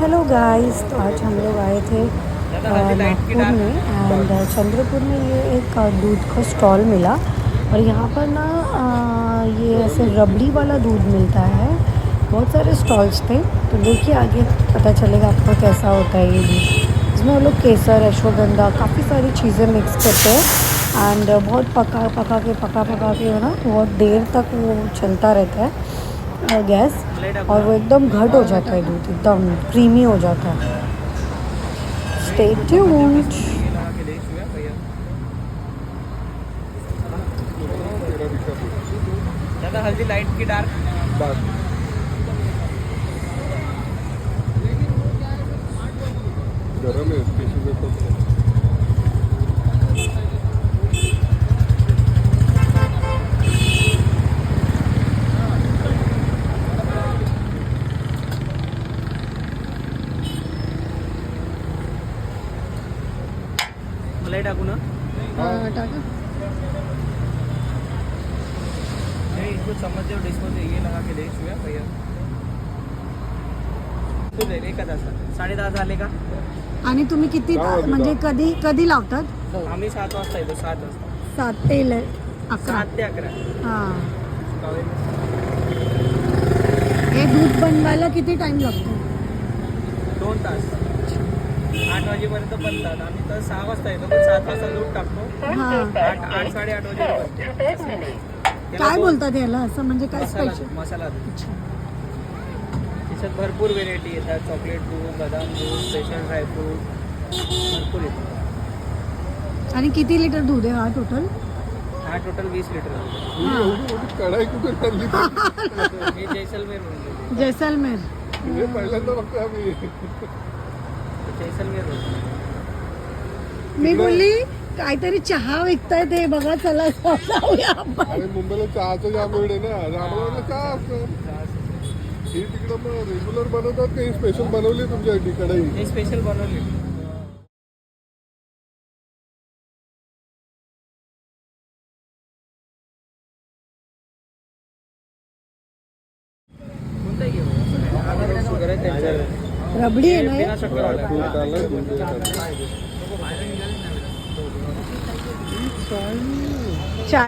Hello guys, तो आज हम लोग आए थे नागपुर में एंड चंद्रपुर में ये एक दूध का स्टॉल मिला और यहाँ पर ना ये ऐसे रबड़ी वाला दूध मिलता है। बहुत सारे स्टॉल्स थे, तो देखिए आगे पता चलेगा आपको कैसा होता है ये दूध। इसमें वो लोग केसर, अश्वगंधा, काफ़ी सारी चीज़ें मिक्स करते हैं एंड बहुत पका के ना बहुत देर तक वो चलता रहता है गैस, और वो एकदम घट हो जाता है दूध, एकदम क्रीमी हो जाता है। Stay tuned. ज़्यादा हल्दी, लाइट की डार्क? गरम है। मलाई टाकू ना? टाका। नहीं, इसको चम्मच दे, डिस्को दे, ये लगा के दे शिव्या भैया। तू दे 1 तास, 10:30 झाले का? आणि तुम्ही किती म्हणजे कधी लावतात? आम्ही 7 वाजता येतो, 7 वाजता, 7 ते 11. 7 ते 11. हां. हे दूध बनवायला किती टाइम लागतो? 2 तास. 8 वाजेपर्यंत बनतात. आम्ही तर 6 वाजता येतो, पण 7 वाजता दूध टाकतो. हां. 8 साडेआठ वाजेपर्यंत. काय बोलतात याला असं, म्हणजे काय मसाला स्पेशल? मसाला दूध. त्याच्यात भरपूर व्हेरायटी येतात. चॉकलेट दूध, बदाम दूध, स्पेशल ड्रायफ्रूट, भरपूर येतात. आणि किती लिटर दूध आहे हा टोटल? हा टोटल 20 लिटर. कढाई कुठे चालली? हे जैसलमेर म्हणले. जैसलमेर. हे पहिल्यांदा बघतो आम्ही. जैसलमेर मी बोलली काहीतरी चहा विकताय ते बघा, चला जाऊया आपण. अरे मुंबईला चहाचं जाम वेळ आहे ना, आम्हाला चहा असतं. ही तिकडं मग रेग्युलर बनवतात का ही स्पेशल बनवली तुमच्यासाठी कढाई? हे स्पेशल बनवले. कोणता घेऊ? शुगर आहे त्यांच्यावर. रबडी आहे ना हे? बिना शक्कर वाला. दूध आलं, दूध आलं. स्टॉल